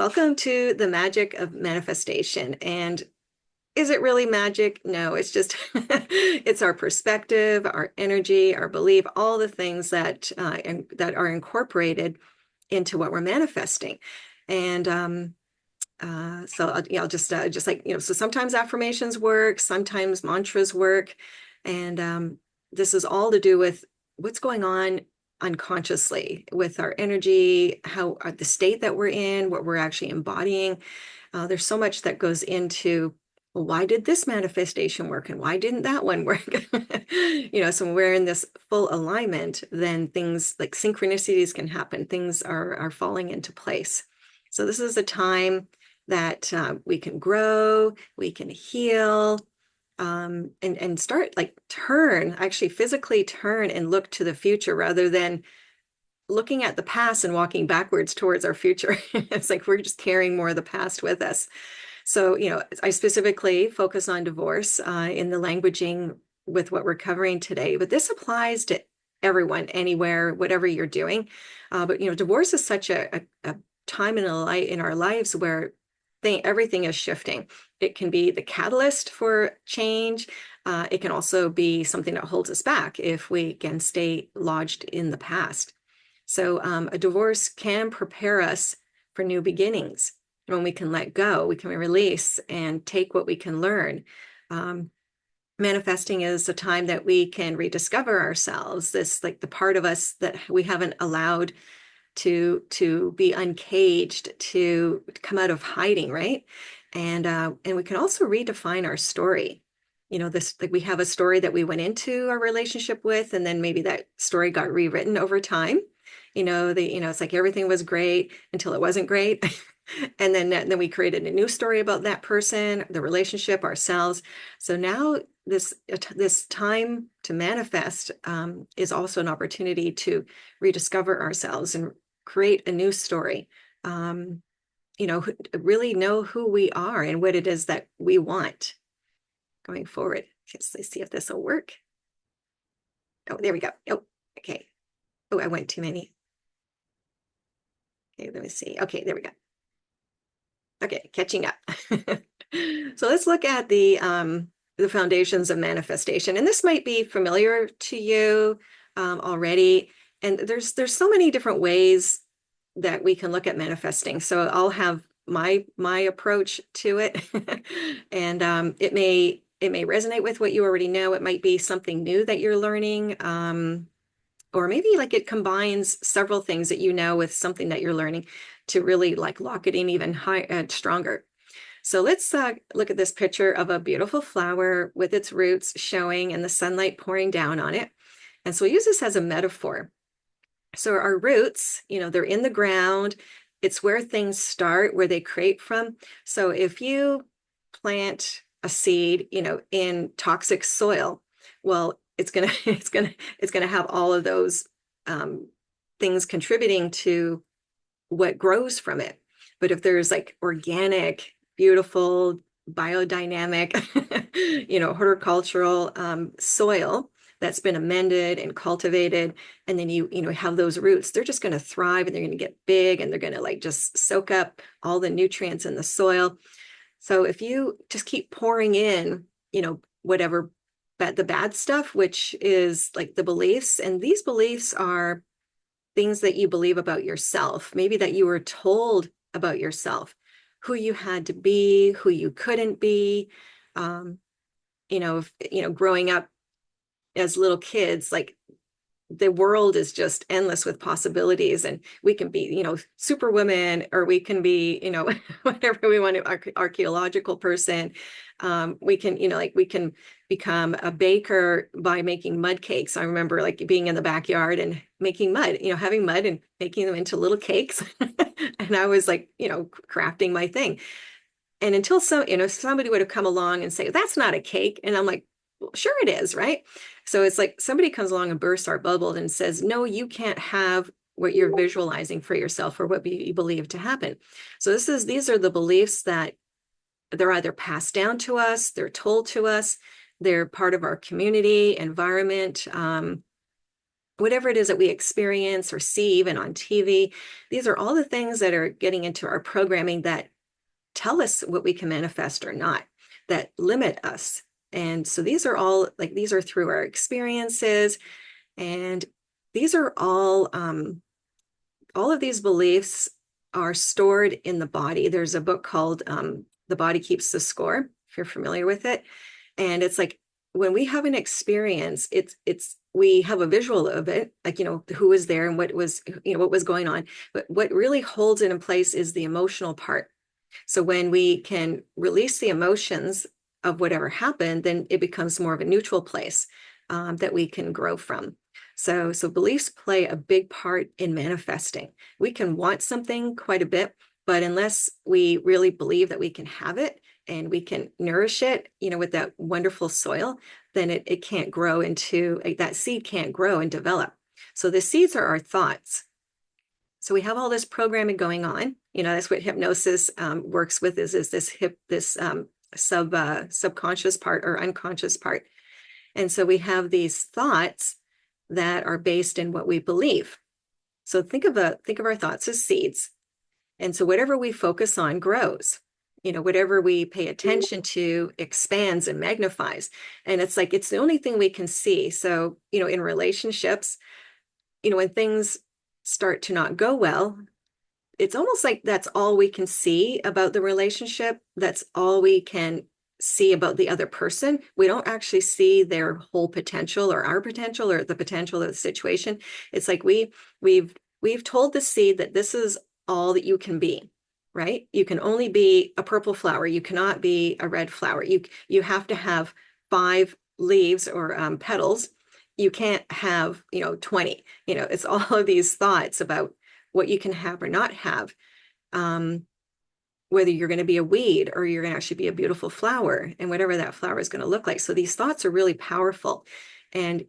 Welcome to the magic of manifestation. And is it really magic? No, it's just it's our perspective, our energy, our belief, all the things that are incorporated into what we're manifesting. And I'll just like so sometimes affirmations work, sometimes mantras work, and this is all to do with what's going on unconsciously with our energy, how the state that we're in, what we're actually embodying. There's so much that goes into, well, why did this manifestation work and why didn't that one work? So when we're in this full alignment, then things like synchronicities can happen. Things are falling into place. So this is a time that we can grow, we can heal, and start actually physically turn and look to the future rather than looking at the past and walking backwards towards our future. It's like we're just carrying more of the past with us. So, I specifically focus on divorce in the languaging with what we're covering today, but this applies to everyone, anywhere, whatever you're doing. But divorce is such a time in our lives where everything is shifting. It can be the catalyst for change. It can also be something that holds us back if we can stay lodged in the past. So a divorce can prepare us for new beginnings. When we can let go, we can release and take what we can learn. Manifesting is a time that we can rediscover ourselves, this like the part of us that we haven't allowed to be uncaged, to come out of hiding, right? And we can also redefine our story. This like we have a story that we went into our relationship with, and then maybe that story got rewritten over time. It's like everything was great until it wasn't great. And then we created a new story about that person, the relationship, ourselves. So now this time to manifest is also an opportunity to rediscover ourselves and create a new story. Really know who we are and what it is that we want going forward. Let's see if this will work. Oh, there we go. Oh, okay. Oh, I went too many. Okay, let me see. Okay, there we go. Okay, catching up. So let's look at the foundations of manifestation. And this might be familiar to you already. And there's so many different ways that we can look at manifesting. So I'll have my approach to it. And it may resonate with what you already know. It might be something new that you're learning. Or maybe like it combines several things that you know with something that you're learning to really like lock it in even higher, stronger. So let's look at this picture of a beautiful flower with its roots showing and the sunlight pouring down on it. And so we'll use this as a metaphor. So our roots, they're in the ground. It's where things start, where they create from. So if you plant a seed, in toxic soil, well, it's gonna have all of those things contributing to what grows from it. But if there's like organic, beautiful, biodynamic, horticultural soil that's been amended and cultivated, and then you have those roots, they're just going to thrive and they're going to get big and they're going to like just soak up all the nutrients in the soil. So if you just keep pouring in, whatever the bad stuff, which is like the beliefs, and these beliefs are things that you believe about yourself, maybe that you were told about yourself, who you had to be, who you couldn't be. Growing up as little kids, like the world is just endless with possibilities, and we can be, superwoman, or we can be, whatever we want to, archaeological person. We can, we can become a baker by making mud cakes. I remember like being in the backyard and making mud, having mud and making them into little cakes. And I was like, crafting my thing. And until somebody would have come along and say, that's not a cake. And I'm like, well, sure it is, right? So it's like somebody comes along and bursts our bubble and says, no, you can't have what you're visualizing for yourself or what you believe to happen. So these are the beliefs that they're either passed down to us, they're told to us, they're part of our community, environment, whatever it is that we experience or see even on TV, these are all the things that are getting into our programming that tell us what we can manifest or not, that limit us. And so these are all like, these are through our experiences, and these are all of these beliefs are stored in the body. There's a book called The Body Keeps the Score, if you're familiar with it. And it's like when we have an experience, it's we have a visual of it, like, you know, who was there and what was, you know, what was going on. But what really holds it in place is the emotional part. So when we can release the emotions of whatever happened, then it becomes more of a neutral place that we can grow from. So beliefs play a big part in manifesting. We can want something quite a bit, but unless we really believe that we can have it and we can nourish it, you know, with that wonderful soil, then it can't grow into, that seed can't grow and develop. So the seeds are our thoughts. So we have all this programming going on. You know, that's what hypnosis works with, is this subconscious part or unconscious part. And so we have these thoughts that are based in what we believe. So think of our thoughts as seeds. And so whatever we focus on grows. You know, whatever we pay attention to expands and magnifies. And it's like, it's the only thing we can see. So, you know, in relationships, you know, when things start to not go well, it's almost like that's all we can see about the relationship. That's all we can see about the other person. We don't actually see their whole potential or our potential or the potential of the situation. It's like we've told the seed that this is all that you can be, right? You can only be a purple flower. You cannot be a red flower. You have to have 5 leaves or petals. You can't have, you know, 20. You know, it's all of these thoughts about what you can have or not have. Whether you're going to be a weed or you're going to actually be a beautiful flower, and whatever that flower is going to look like. So these thoughts are really powerful. And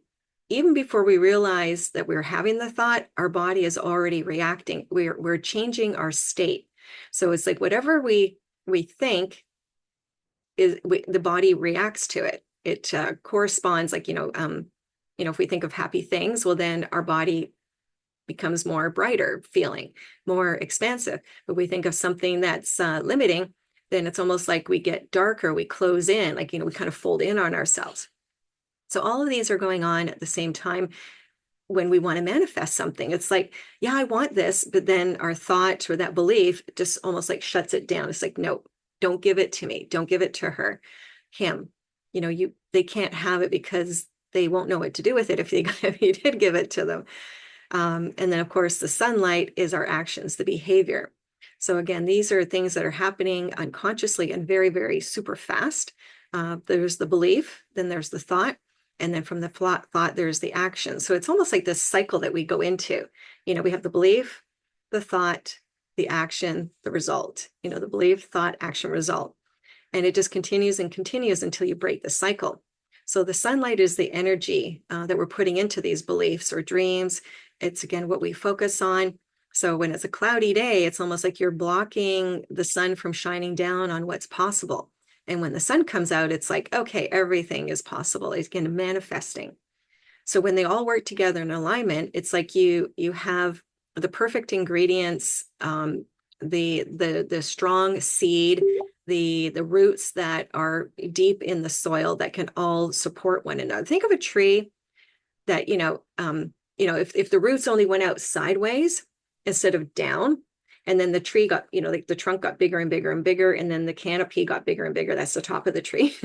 even before we realize that we're having the thought, our body is already reacting. We're changing our state. So it's like whatever we think the body reacts to it. It corresponds, like, if we think of happy things, well, then our body becomes more brighter feeling, more expansive. But we think of something that's limiting, then it's almost like we get darker, we close in, like, we kind of fold in on ourselves. So all of these are going on at the same time when we want to manifest something. It's like, yeah, I want this, but then our thought or that belief just almost like shuts it down. It's like, no, don't give it to me. Don't give it to her, him. They can't have it because they won't know what to do with it if you did give it to them. And then, of course, the sunlight is our actions, the behavior. So again, these are things that are happening unconsciously and very, very super fast. There's the belief, then there's the thought, and then from the thought, there's the action. So it's almost like this cycle that we go into. We have the belief, the thought, the action, the result. The belief, thought, action, result. And it just continues and continues until you break the cycle. So the sunlight is the energy that we're putting into these beliefs or dreams. It's, again, what we focus on. So when it's a cloudy day, it's almost like you're blocking the sun from shining down on what's possible. And when the sun comes out, it's like, okay, everything is possible. It's kind of manifesting. So when they all work together in alignment, it's like you have the perfect ingredients, the strong seed, the roots that are deep in the soil that can all support one another. Think of a tree that, if the roots only went out sideways instead of down, and then the tree got, like the trunk got bigger and bigger and bigger, and then the canopy got bigger and bigger. That's the top of the tree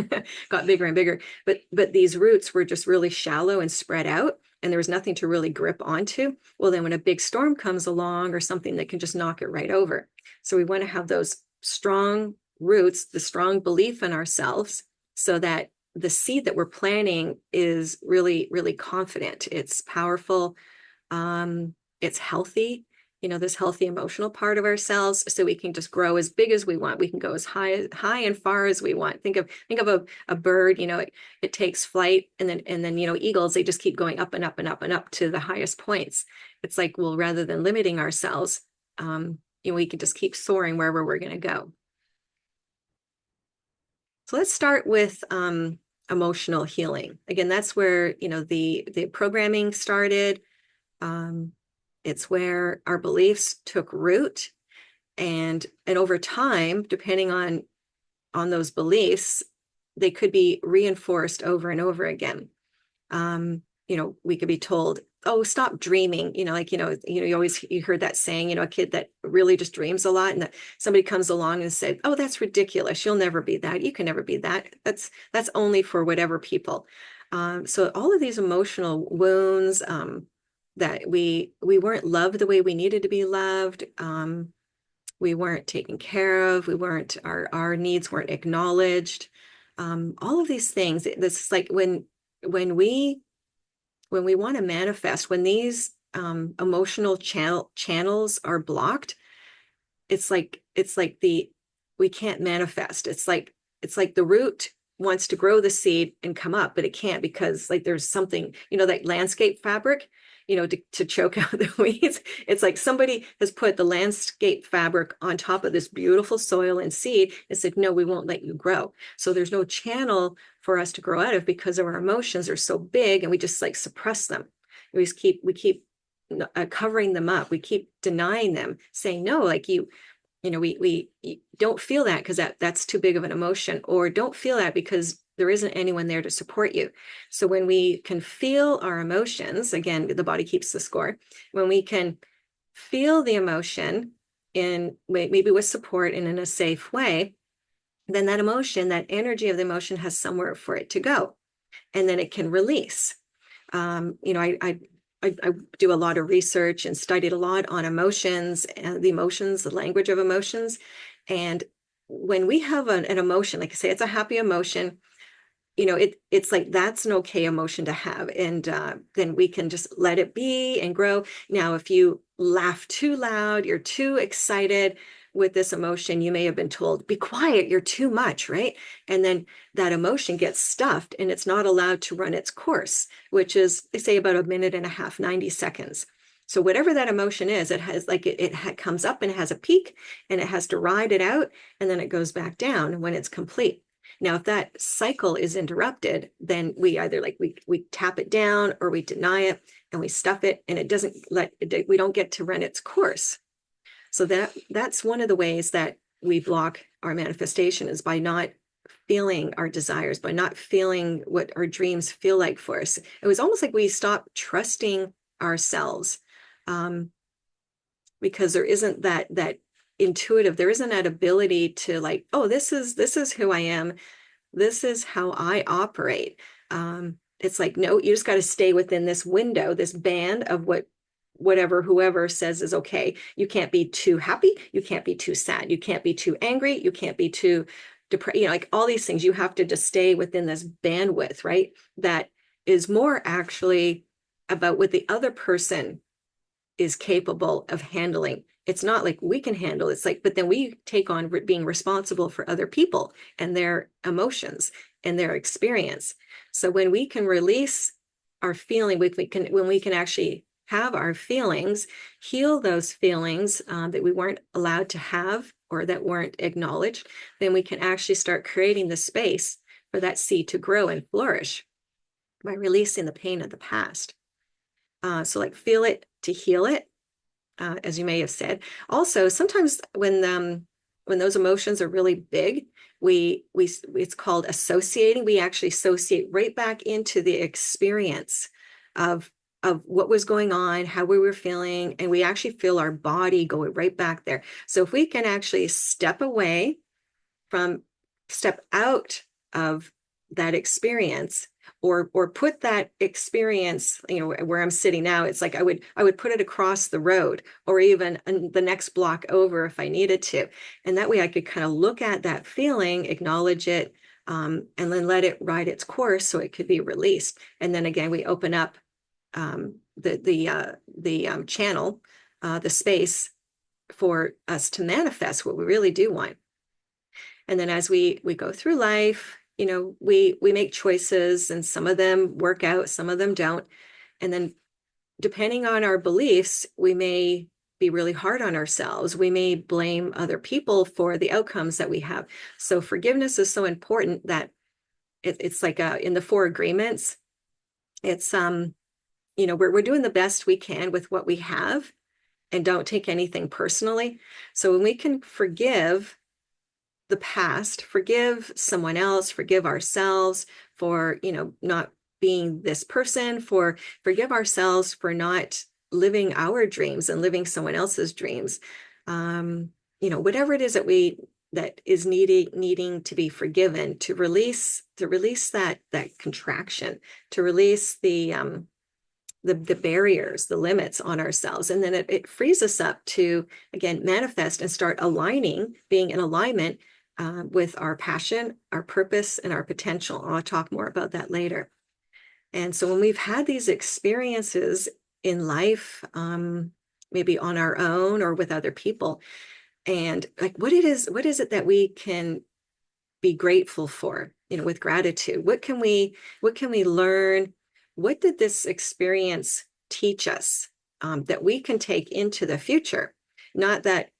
got bigger and bigger. But these roots were just really shallow and spread out, and there was nothing to really grip onto. Well, then when a big storm comes along or something that can just knock it right over. So we want to have those strong roots, the strong belief in ourselves, so that the seed that we're planting is really, really confident. It's powerful. It's healthy. This healthy emotional part of ourselves, so we can just grow as big as we want. We can go as high and far as we want. Think of a bird. It takes flight, and then eagles, they just keep going up and up and up and up to the highest points. It's like, well, rather than limiting ourselves, we can just keep soaring wherever we're going to go. So let's start with emotional healing. Again, that's where the programming started. It's where our beliefs took root, and over time, depending on those beliefs, they could be reinforced over and over again. We could be told, oh, stop dreaming. You heard that saying, a kid that really just dreams a lot, and that somebody comes along and said, oh, that's ridiculous. You'll never be that. You can never be that. That's only for whatever people. So all of these emotional wounds, that we weren't loved the way we needed to be loved. We weren't taken care of. Our needs weren't acknowledged. All of these things. This is like when we want to manifest, when these emotional channels are blocked, it's like we can't manifest. It's like the root wants to grow the seed and come up, but it can't, because like there's something, that landscape fabric, to choke out the weeds. It's like somebody has put the landscape fabric on top of this beautiful soil and seed and said, no, we won't let you grow. So there's no channel for us to grow out of, because our emotions are so big, and we just like suppress them. We keep covering them up. We keep denying them, saying, no, like we don't feel that because that's too big of an emotion, or don't feel that because there isn't anyone there to support you. So when we can feel our emotions, again, the body keeps the score. When we can feel the emotion in maybe with support and in a safe way, then that emotion, that energy of the emotion has somewhere for it to go, and then it can release. I do a lot of research and studied a lot on emotions and the language of emotions. And when we have an emotion, like I say, it's a happy emotion, it's like that's an okay emotion to have. And then we can just let it be and grow. Now, if you laugh too loud, you're too excited with this emotion, you may have been told, be quiet, you're too much, right? And then that emotion gets stuffed and it's not allowed to run its course, which is, they say, about a minute and a half, 90 seconds. So whatever that emotion is, it has like it comes up and it has a peak, and it has to ride it out, and then it goes back down when it's complete. Now, if that cycle is interrupted, then we either we tap it down, or we deny it and we stuff it, and it doesn't we don't get to run its course. So that's one of the ways that we block our manifestation, is by not feeling our desires, by not feeling what our dreams feel like for us. It was almost like we stopped trusting ourselves, because there isn't that intuitive, there isn't that ability to like, oh, this is who I am. This is how I operate. It's like, no, you just got to stay within this window, this band of whoever says is okay. You can't be too happy. You can't be too sad. You can't be too angry. You can't be too depressed. Like all these things, you have to just stay within this bandwidth, right? That is more actually about what the other person is capable of handling. It's not like we can handle. It's like, but then we take on being responsible for other people and their emotions and their experience. So when we can release our feeling, when we can actually have our feelings, heal those feelings that we weren't allowed to have or that weren't acknowledged, then we can actually start creating the space for that seed to grow and flourish by releasing the pain of the past. So like feel it to heal it, as you may have said. Also, sometimes when those emotions are really big, it's called associating. We actually associate right back into the experience of what was going on, how we were feeling, and we actually feel our body going right back there. So if we can actually step out of that experience, or put that experience, where I'm sitting now, it's like I would put it across the road, or even the next block over if I needed to. And that way I could kind of look at that feeling, acknowledge it, and then let it ride its course so it could be released. And then again, we open up the channel, the space for us to manifest what we really do want. And then as we go through life, we make choices, and some of them work out, some of them don't. And then depending on our beliefs, we may be really hard on ourselves. We may blame other people for the outcomes that we have. So forgiveness is so important that it's like in the 4 agreements, it's we're doing the best we can with what we have and don't take anything personally. So when we can forgive the past, forgive someone else, forgive ourselves for, not being this person, forgive ourselves for not living our dreams and living someone else's dreams. Whatever it is that is needing to be forgiven, to release that contraction, to release the barriers, the limits on ourselves. And then it frees us up to, again, manifest and start aligning, being in alignment with our passion, our purpose, and our potential. I'll talk more about that later. And so when we've had these experiences in life, maybe on our own or with other people, and like what is it that we can be grateful for, with gratitude? What can we learn? What did this experience teach us that we can take into the future? Not that,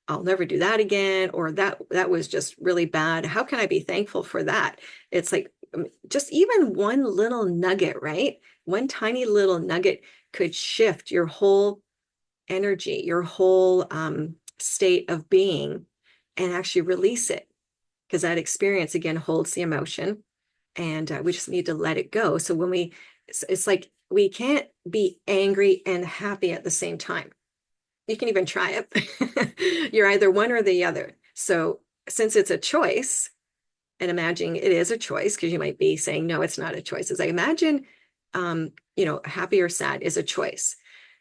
I'll never do that again, or that was just really bad. How can I be thankful for that? It's like just even one little nugget, right? One tiny little nugget could shift your whole energy, your whole state of being, and actually release it. Because that experience, again, holds the emotion, and we just need to let it go. So it's like we can't be angry and happy at the same time. You can even try it. You're either one or the other. So since it's a choice, and imagining it is a choice, because you might be saying, no, it's not a choice. As I imagine, happy or sad is a choice.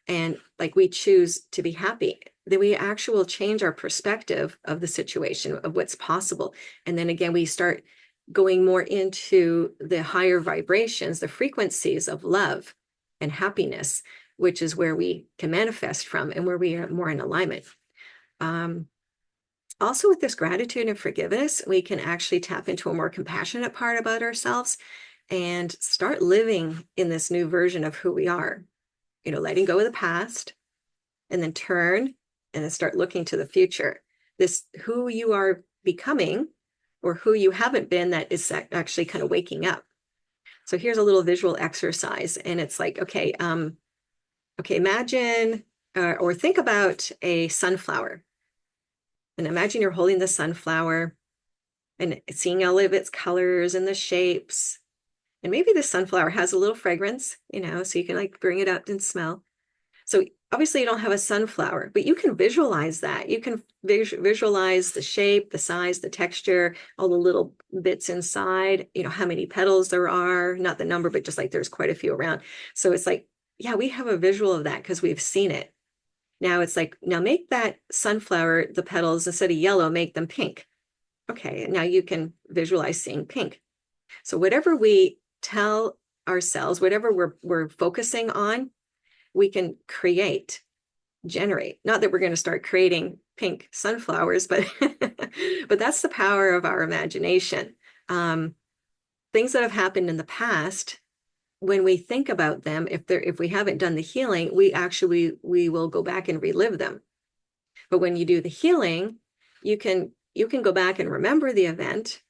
And like we choose to be happy, then we actually will change our perspective of the situation, of what's possible. And then again, we start going more into the higher vibrations, the frequencies of love and happiness, which is where we can manifest from and where we are more in alignment. Also, with this gratitude and forgiveness, we can actually tap into a more compassionate part about ourselves and start living in this new version of who we are, letting go of the past, and then turn and then start looking to the future. This who you are becoming, or who you haven't been, that is actually kind of waking up. So here's a little visual exercise, and it's like, okay, imagine or think about a sunflower, and imagine you're holding the sunflower and seeing all of its colors and the shapes. And maybe the sunflower has a little fragrance, so you can like bring it up and smell. So obviously you don't have a sunflower, but you can visualize that. You can visualize the shape, the size, the texture, all the little bits inside, how many petals there are, not the number, but just like there's quite a few around. So it's like, yeah, we have a visual of that because we've seen it. Now it's like, now make that sunflower, the petals, instead of yellow, make them pink. Okay, now you can visualize seeing pink. So whatever we tell ourselves, whatever we're focusing on, we can generate. Not that we're going to start creating pink sunflowers, but but that's the power of our imagination. Things that have happened in the past, when we think about them, if we haven't done the healing, we will go back and relive them. But when you do the healing, you can go back and remember the event,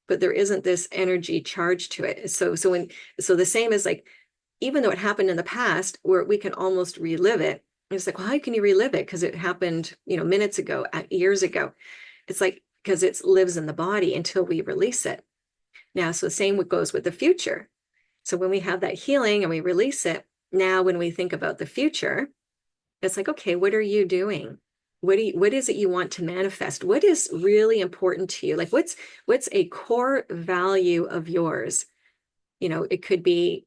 but there isn't this energy charge to it. So the same as like, even though it happened in the past, where we can almost relive it. It's like, well, how can you relive it? Because it happened, minutes ago, years ago. It's like, because it lives in the body until we release it. Now, so the same goes with the future. So when we have that healing and we release it, now when we think about the future, it's like, okay, what are you doing? What is it you want to manifest? What is really important to you? Like what's a core value of yours? It could be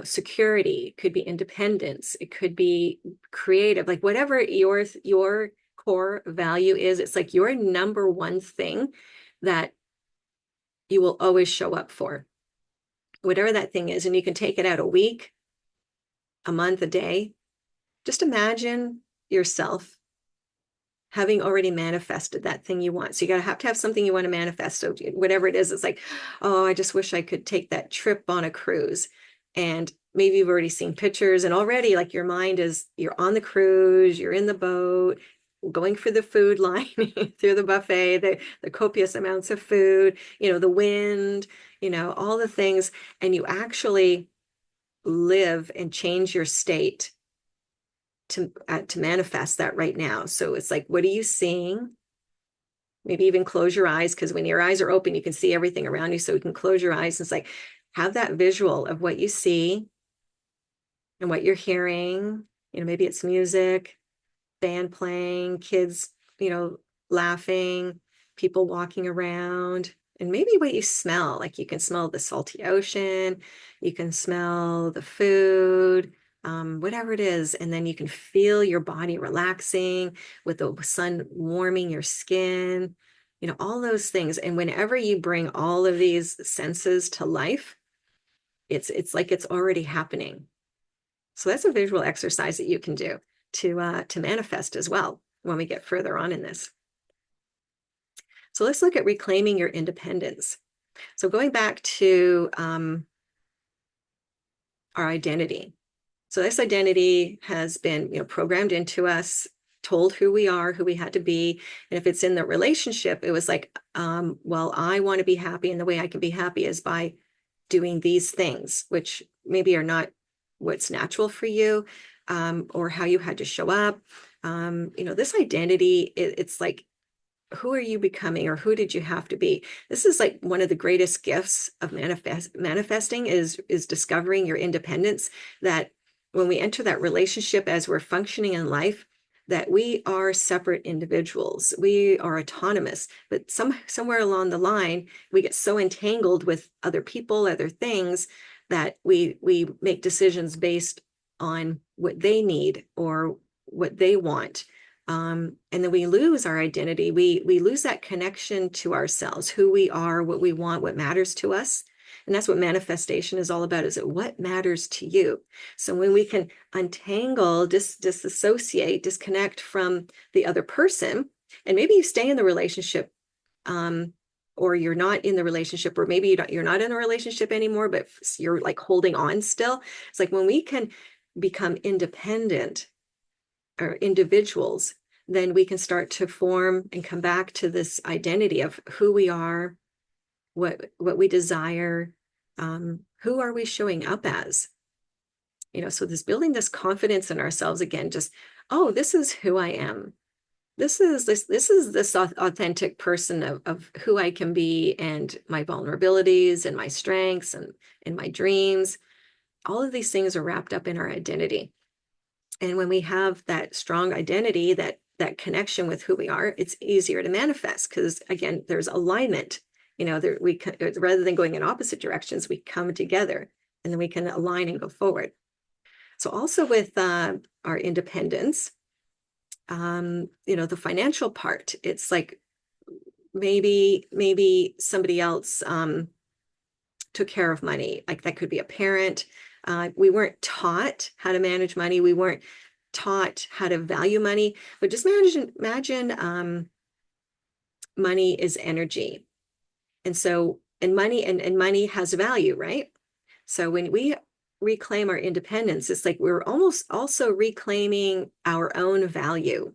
security, it could be independence, it could be creative, like whatever your core value is, it's like your number one thing that you will always show up for, whatever that thing is. And you can take it out a week, a month, a day. Just imagine yourself having already manifested that thing you want. So you have to have something you want to manifest. So whatever it is, it's like, oh, I just wish I could take that trip on a cruise. And maybe you've already seen pictures, and already like your mind is, you're on the cruise, you're in the boat, going for the food line through the buffet, the copious amounts of food, the wind, all the things. And you actually live and change your state to manifest that right now. So it's like, what are you seeing? Maybe even close your eyes, because when your eyes are open, you can see everything around you. So you can close your eyes. And it's like, have that visual of what you see and what you're hearing. Maybe it's music, band playing, kids, laughing, people walking around, and maybe what you smell. Like you can smell the salty ocean, you can smell the food, whatever it is. And then you can feel your body relaxing with the sun warming your skin, all those things. And whenever you bring all of these senses to life, it's like it's already happening. So that's a visual exercise that you can do to manifest as well when we get further on in this. So let's look at reclaiming your independence. So going back to our identity. So this identity has been, programmed into us, told who we are, who we had to be. And if it's in the relationship, it was like, well, I want to be happy, and the way I can be happy is by doing these things, which maybe are not what's natural for you, or how you had to show up. This identity, it's like, who are you becoming, or who did you have to be? This is like one of the greatest gifts of manifesting is discovering your independence, that when we enter that relationship as we're functioning in life, that we are separate individuals. We are autonomous, but somewhere along the line, we get so entangled with other people, other things, that we make decisions based on what they need or what they want. And then we lose our identity. We lose that connection to ourselves, who we are, what we want, what matters to us. And that's what manifestation is all about, is it what matters to you? So when we can untangle, disassociate, disconnect from the other person, and maybe you stay in the relationship, or you're not in the relationship, or maybe you're not in a relationship anymore, but you're like holding on still. It's like when we can become independent or individuals, then we can start to form and come back to this identity of who we are, what we desire, who are we showing up as? So this building this confidence in ourselves again, just, oh, this is who I am. This is this authentic person of who I can be, and my vulnerabilities and my strengths and my dreams. All of these things are wrapped up in our identity. And when we have that strong identity, that connection with who we are, it's easier to manifest, because again, there's alignment. Rather than going in opposite directions, we come together, and then we can align and go forward. So also with our independence, the financial part, it's like maybe somebody else took care of money. Like that could be a parent. We weren't taught how to manage money. We weren't taught how to value money. But just imagine money is energy. And so, and money has value, right? So when we reclaim our independence, it's like we're almost also reclaiming our own value,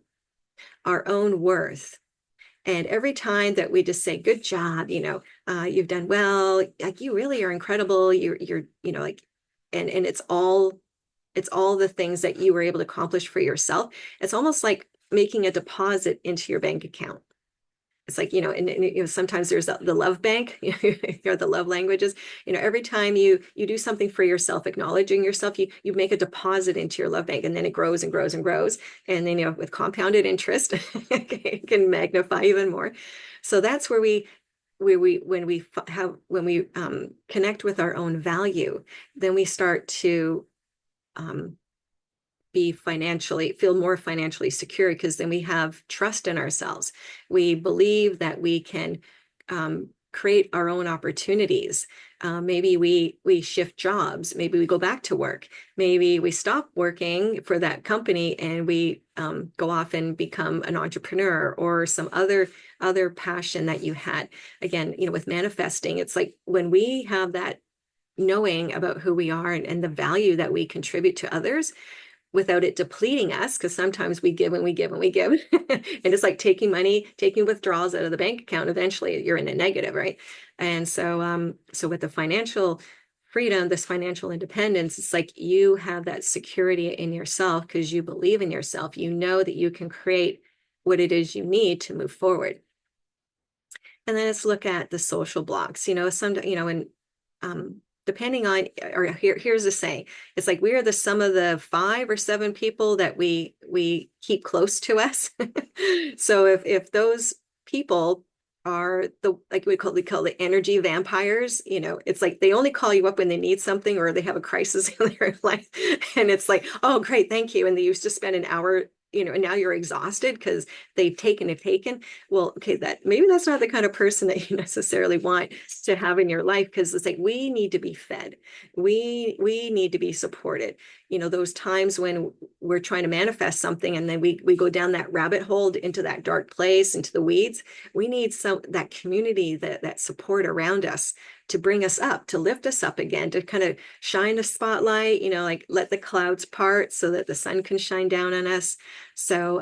our own worth. And every time that we just say, good job, you've done well, like you really are incredible. You're like, and it's all the things that you were able to accomplish for yourself. It's almost like making a deposit into your bank account. It's like, and sometimes there's the love bank, the love languages, every time you do something for yourself, acknowledging yourself, you make a deposit into your love bank, and then it grows and grows and grows. And then, with compounded interest, it can magnify even more. So that's where when we connect with our own value, then we start to feel more financially secure, because then we have trust in ourselves. We believe that we can create our own opportunities. Maybe we shift jobs. Maybe we go back to work. Maybe we stop working for that company and we go off and become an entrepreneur, or some other passion that you had. Again, with manifesting, it's like when we have that knowing about who we are and the value that we contribute to others, without it depleting us, because sometimes we give and we give and we give. And it's like taking withdrawals out of the bank account. Eventually you're in a negative, right? And so with the financial freedom, this financial independence, it's like you have that security in yourself because you believe in yourself. You know that you can create what it is you need to move forward. And then let's look at the social blocks, and depending on, or here's the saying, it's like we are the sum of the 5 or 7 people that we keep close to us. So if those people are like we call the energy vampires, it's like they only call you up when they need something or they have a crisis in their life. And it's like, oh, great, thank you. And they used to spend an hour, and now you're exhausted because they've taken. Well, okay, maybe that's not the kind of person that you necessarily want to have in your life, because it's like we need to be fed. We need to be supported. Those times when we're trying to manifest something and then we go down that rabbit hole into that dark place, into the weeds, we need that community, that support around us to bring us up, to lift us up again, to kind of shine a spotlight, like let the clouds part so that the sun can shine down on us. So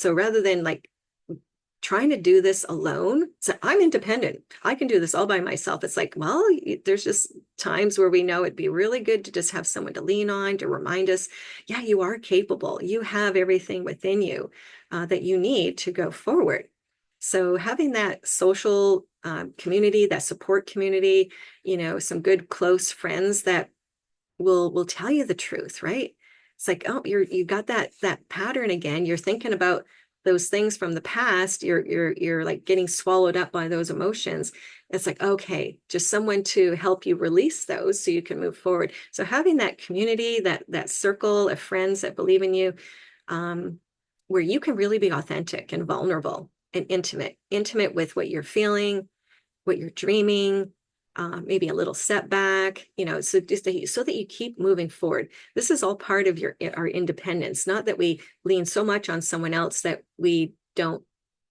rather than like trying to do this alone, so I'm independent, I can do this all by myself. It's like, well, there's just times where we know it'd be really good to just have someone to lean on, to remind us, yeah, you are capable. You have everything within you that you need to go forward. So having that social community, that support community, some good close friends that will tell you the truth, right? It's like, oh, you got that pattern again. You're thinking about those things from the past. You're like getting swallowed up by those emotions. It's like, okay, just someone to help you release those so you can move forward. So having that community, that circle of friends that believe in you, where you can really be authentic and vulnerable and intimate with what you're feeling, what you're dreaming, maybe a little setback, so that you keep moving forward. This is all part of our independence, not that we lean so much on someone else that we don't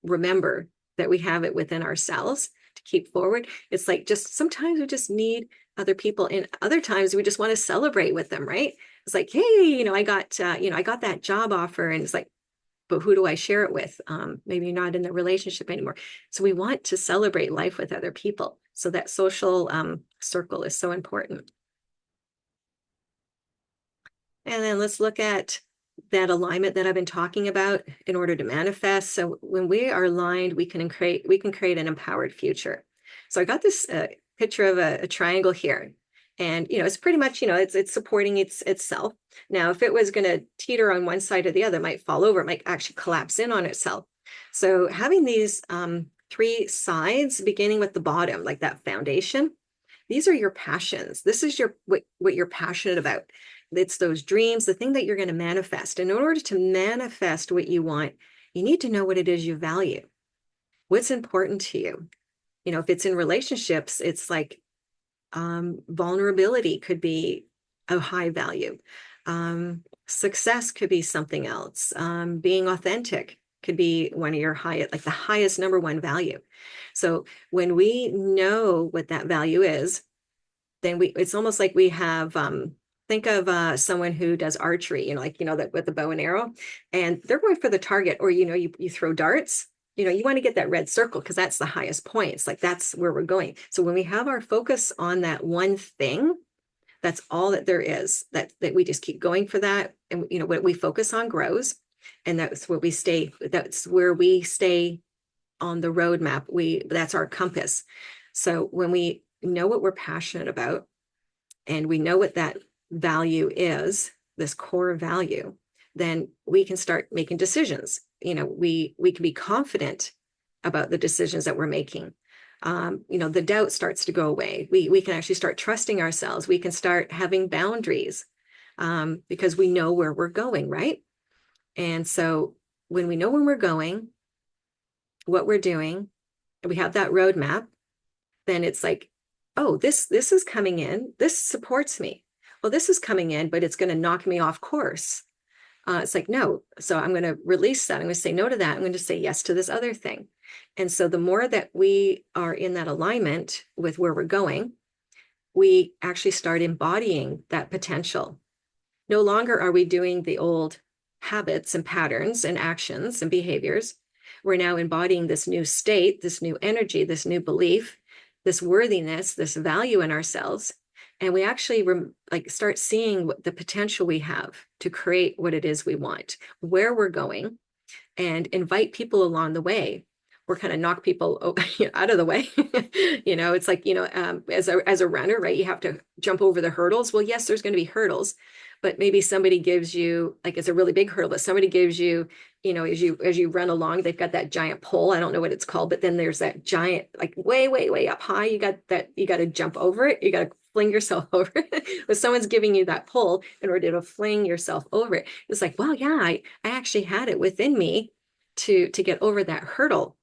remember that we have it within ourselves to keep forward. It's like just sometimes we just need other people, and other times we just want to celebrate with them, right? It's like, hey, I got that job offer, and it's like, but who do I share it with? Maybe you're not in the relationship anymore. So we want to celebrate life with other people. So that social circle is so important. And then let's look at that alignment that I've been talking about in order to manifest. So when we are aligned, we can create an empowered future. So I got this picture of a triangle here. And, it's pretty much, it's supporting itself. Now, if it was going to teeter on one side or the other, it might fall over, it might actually collapse in on itself. So having these 3 sides, beginning with the bottom, like that foundation, these are your passions. This is what you're passionate about. It's those dreams, the thing that you're going to manifest. And in order to manifest what you want, you need to know what it is you value. What's important to you? If it's in relationships, it's like, vulnerability could be a high value. Success could be something else. Being authentic could be one of your the highest number 1 value. So when we know what that value is, then it's almost like we have, think of someone who does archery, that with the bow and arrow, and they're going for the target, or, you throw darts. You want to get that red circle because that's the highest point. It's like, that's where we're going. So when we have our focus on that one thing, that's all that there is, that we just keep going for that. And, what we focus on grows. And that's where we stay. That's where we stay on the roadmap. That's our compass. So when we know what we're passionate about and we know what that value is, this core value, then we can start making decisions. We can be confident about the decisions that we're making. The doubt starts to go away. We can actually start trusting ourselves. We can start having boundaries because we know where we're going, right? And so when we know where we're going, what we're doing, and we have that roadmap, then it's like, oh, this is coming in. This supports me. Well, this is coming in, but it's going to knock me off course. It's like, no. So I'm going to release that. I'm going to say no to that. I'm going to say yes to this other thing. And so the more that we are in that alignment with where we're going, we actually start embodying that potential. No longer are we doing the old habits and patterns and actions and behaviors. We're now embodying this new state, this new energy, this new belief, this worthiness, this value in ourselves, and we actually like start seeing what the potential we have to create what it is we want, where we're going, and invite people along the way, or kind of knock people out of the way. It's like, as a runner, right, you have to jump over the hurdles. Well, yes, there's going to be hurdles, but maybe somebody gives you, like, it's a really big hurdle, but somebody gives you, as you run along, they've got that giant pole. I don't know what it's called, but then there's that giant, like way, way, way up high. You got to jump over it. You got to fling yourself over it. But someone's giving you that pole in order to fling yourself over it. It's like, well, yeah, I actually had it within me to get over that hurdle.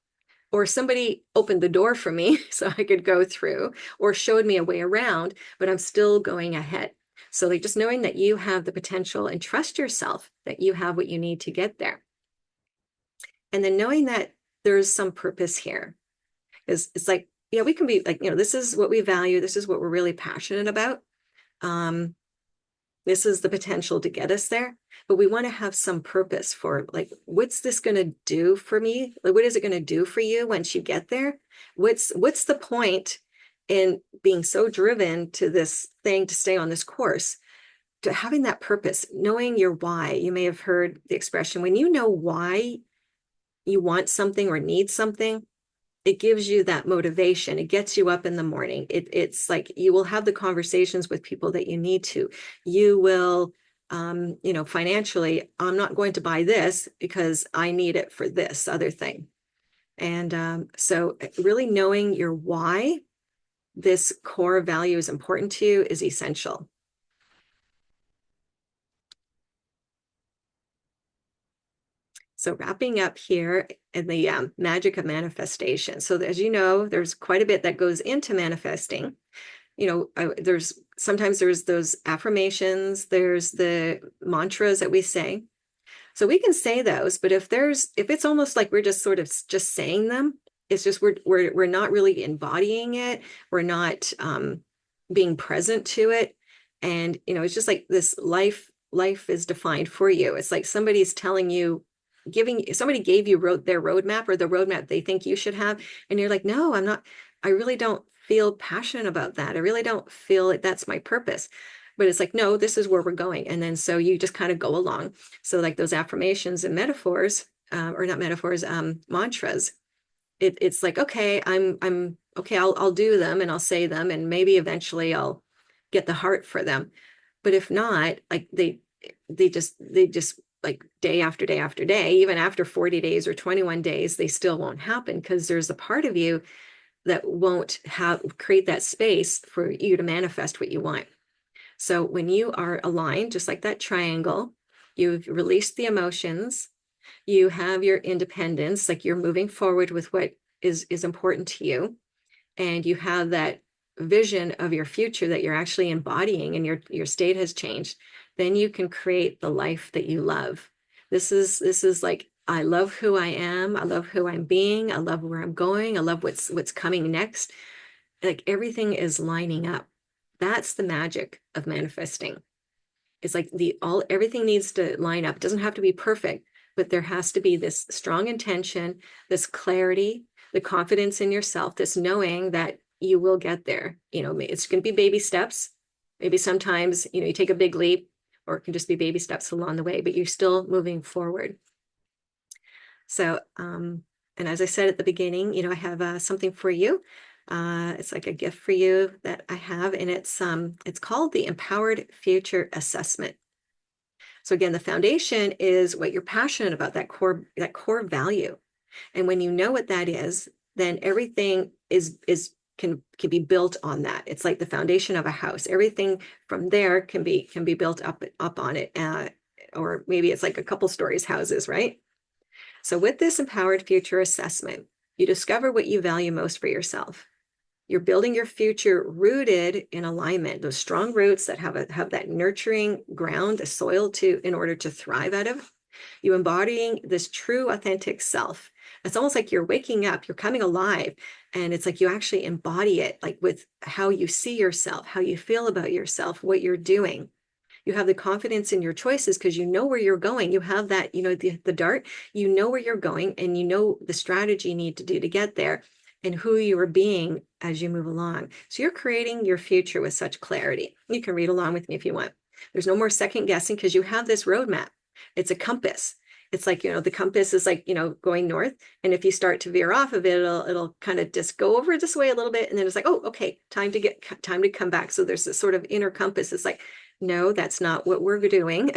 Or somebody opened the door for me so I could go through, or showed me a way around, but I'm still going ahead. So like just knowing that you have the potential, and trust yourself that you have what you need to get there. And then knowing that there's some purpose here. It's like, yeah, we can be like, this is what we value. This is what we're really passionate about. This is the potential to get us there, but we want to have some purpose for, like, what's this going to do for me? Like, what is it going to do for you once you get there? What's the point in being so driven to this thing, to stay on this course, to having that purpose, knowing your why? You may have heard the expression, when you know why you want something or need something, it gives you that motivation. It gets you up in the morning. It's like you will have the conversations with people that you need to. You will, financially, I'm not going to buy this because I need it for this other thing. And so really knowing your why this core value is important to you is essential. So wrapping up here in the magic of manifestation. So as you know, there's quite a bit that goes into manifesting. Sometimes there's those affirmations, there's the mantras that we say. So we can say those, but if it's almost like we're just sort of just saying them, it's just we're not really embodying it. We're not being present to it. And it's just like this life is defined for you. It's like somebody's telling you, somebody gave you their roadmap, or the roadmap they think you should have, and you're like, no, I'm not, I really don't feel passionate about that. I really don't feel like that's my purpose. But it's like, no, this is where we're going. And then so you just kind of go along. So like those affirmations and metaphors, or not metaphors, mantras, it's like, okay, I'm okay, I'll do them and I'll say them, and maybe eventually I'll get the heart for them. But if not, like they just like day after day after day, even after 40 days or 21 days, they still won't happen, because there's a part of you that won't create that space for you to manifest what you want. So when you are aligned, just like that triangle, you've released the emotions, you have your independence, like you're moving forward with what is important to you, and you have that vision of your future that you're actually embodying, and your state has changed, then you can create the life that you love. This is like, I love who I am. I love who I'm being. I love where I'm going. I love what's coming next. Like everything is lining up. That's the magic of manifesting. It's like everything needs to line up. It doesn't have to be perfect, but there has to be this strong intention, this clarity, the confidence in yourself, this knowing that you will get there. It's going to be baby steps. Maybe sometimes, you take a big leap, or it can just be baby steps along the way, but you're still moving forward. So, and as I said at the beginning, I have something for you. It's like a gift for you that I have, and it's called the Empowered Future Assessment. So again, the foundation is what you're passionate about, that core value. And when you know what that is, then everything can be built on that. It's like the foundation of a house. Everything from there can be built up on it. Or maybe it's like a couple stories houses, right? So with this Empowered Future Assessment, you discover what you value most for yourself. You're building your future rooted in alignment, those strong roots that have that nurturing ground, a soil in order to thrive out of. You embodying this true, authentic self. It's almost like you're waking up, you're coming alive, and it's like you actually embody it, like with how you see yourself, how you feel about yourself, what you're doing. You have the confidence in your choices because you know where you're going. You have that, the dart, you know where you're going, and you know the strategy you need to do to get there. and who you are being as you move along. So you're creating your future with such clarity. You can read along with me if you want. There's no more second guessing because you have this roadmap. It's a compass. It's like, the compass is like, going north. And if you start to veer off of it, it'll kind of just go over this way a little bit. And then it's like, oh, okay, time to come back. So there's this sort of inner compass. It's like, no, that's not what we're doing.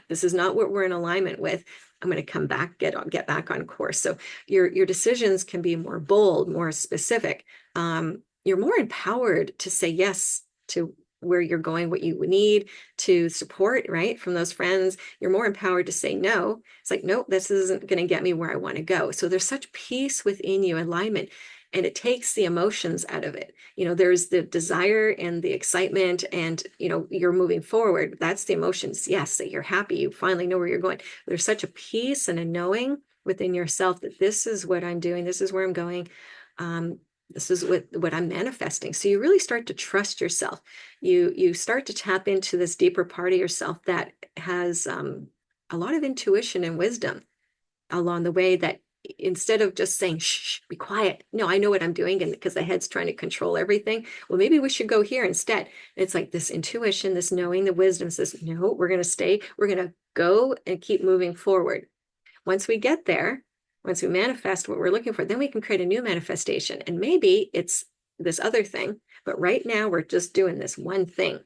This is not what we're in alignment with. I'm going to come back, get back on course. So your decisions can be more bold, more specific. You're more empowered to say yes to where you're going, what you need to support, right? From those friends, you're more empowered to say no. It's like, nope, this isn't going to get me where I want to go. So there's such peace within you, alignment, and it takes the emotions out of it. There's the desire and the excitement and, you're moving forward. That's the emotions. Yes, that you're happy. You finally know where you're going. There's such a peace and a knowing within yourself that this is what I'm doing. This is where I'm going. This is what I'm manifesting. So you really start to trust yourself. You start to tap into this deeper part of yourself that has a lot of intuition and wisdom along the way, that instead of just saying, shh, be quiet. No, I know what I'm doing. And because the head's trying to control everything. Well, maybe we should go here instead. It's like this intuition, this knowing, the wisdom says, no, we're going to stay. We're going to go and keep moving forward. Once we get there, once we manifest what we're looking for, then we can create a new manifestation. And maybe it's this other thing, but right now we're just doing this one thing,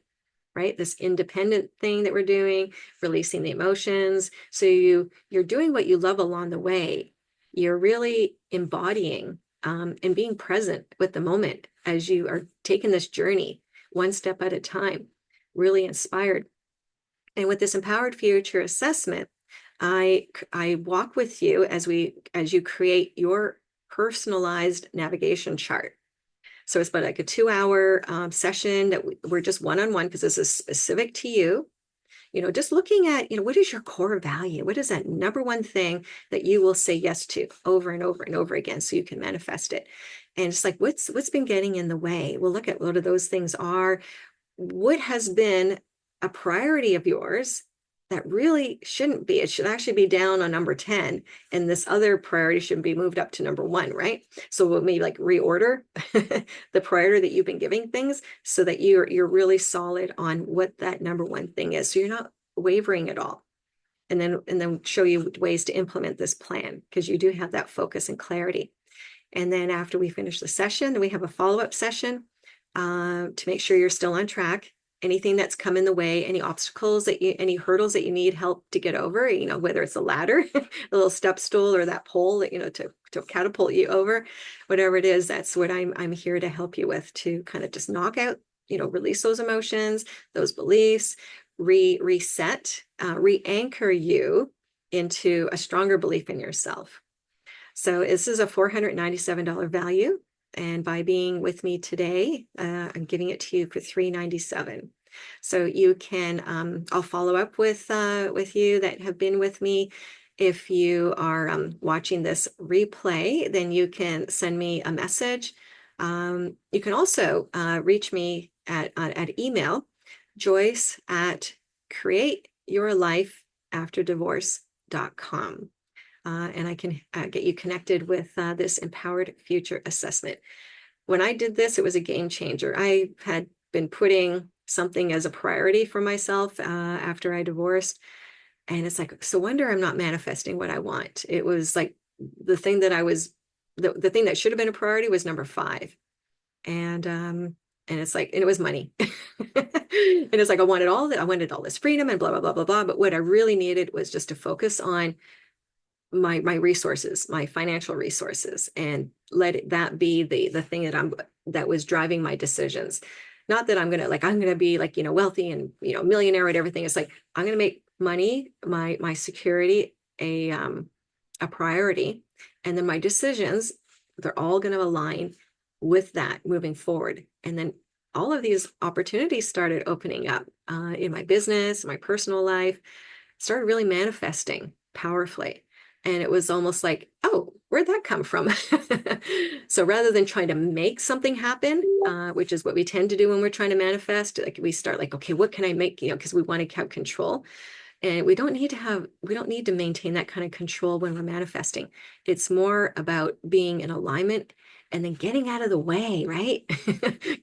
right? This independent thing that we're doing, releasing the emotions. So you're doing what you love along the way. You're really embodying and being present with the moment as you are taking this journey one step at a time, really inspired. And with this empowered future assessment, I walk with you as you create your personalized navigation chart. So it's about like a 2-hour session that we're just one-on-one, because this is specific to you. Just looking at, what is your core value? What is that number one thing that you will say yes to over and over and over again so you can manifest it? And it's like, what's been getting in the way? We'll look at what those things are. What has been a priority of yours that really shouldn't be? It should actually be down on number 10, and this other priority should be moved up to number 1, right? So we'll maybe like reorder the priority that you've been giving things so that you're really solid on what that number 1 thing is. So you're not wavering at all. And then show you ways to implement this plan, because you do have that focus and clarity. And then after we finish the session, we have a follow-up session to make sure you're still on track. Anything that's come in the way, any obstacles any hurdles that you need help to get over, whether it's a ladder, a little step stool, or that pole that, to catapult you over, whatever it is, that's what I'm here to help you with, to kind of just knock out, release those emotions, those beliefs, reset, re-anchor you into a stronger belief in yourself. So this is a $497 value. And by being with me today, I'm giving it to you for $397. So you can, I'll follow up with you that have been with me. If you are watching this replay, then you can send me a message. You can also reach me at email, joyce@createyourlifeafterdivorce.com. And I can get you connected with this empowered future assessment. When I did this, it was a game changer. I had been putting something as a priority for myself after I divorced. And it's like, so wonder I'm not manifesting what I want. It was like the thing that the thing that should have been a priority was number 5. And it's like, and it was money. And it's like, I wanted all this freedom and blah, blah, blah, blah, blah. But what I really needed was just to focus on my resources, my financial resources, and let that be the thing that was driving my decisions. Not that I'm going to be like, wealthy and, millionaire and everything. It's like, I'm going to make money, my security, a priority. And then my decisions, they're all going to align with that moving forward. And then all of these opportunities started opening up in my business, my personal life, started really manifesting powerfully. And it was almost like, oh, where'd that come from? So rather than trying to make something happen, which is what we tend to do when we're trying to manifest, like we start like, okay, what can I make? Because we want to have control. And we don't need to maintain that kind of control when we're manifesting. It's more about being in alignment and then getting out of the way, right?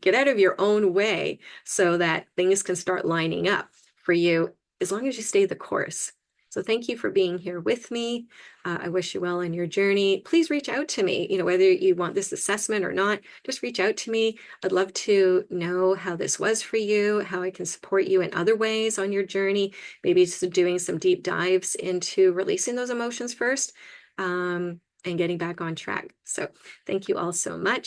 Get out of your own way so that things can start lining up for you as long as you stay the course. So thank you for being here with me. I wish you well on your journey. Please reach out to me, whether you want this assessment or not, just reach out to me. I'd love to know how this was for you, how I can support you in other ways on your journey, maybe just doing some deep dives into releasing those emotions first, and getting back on track. So thank you all so much.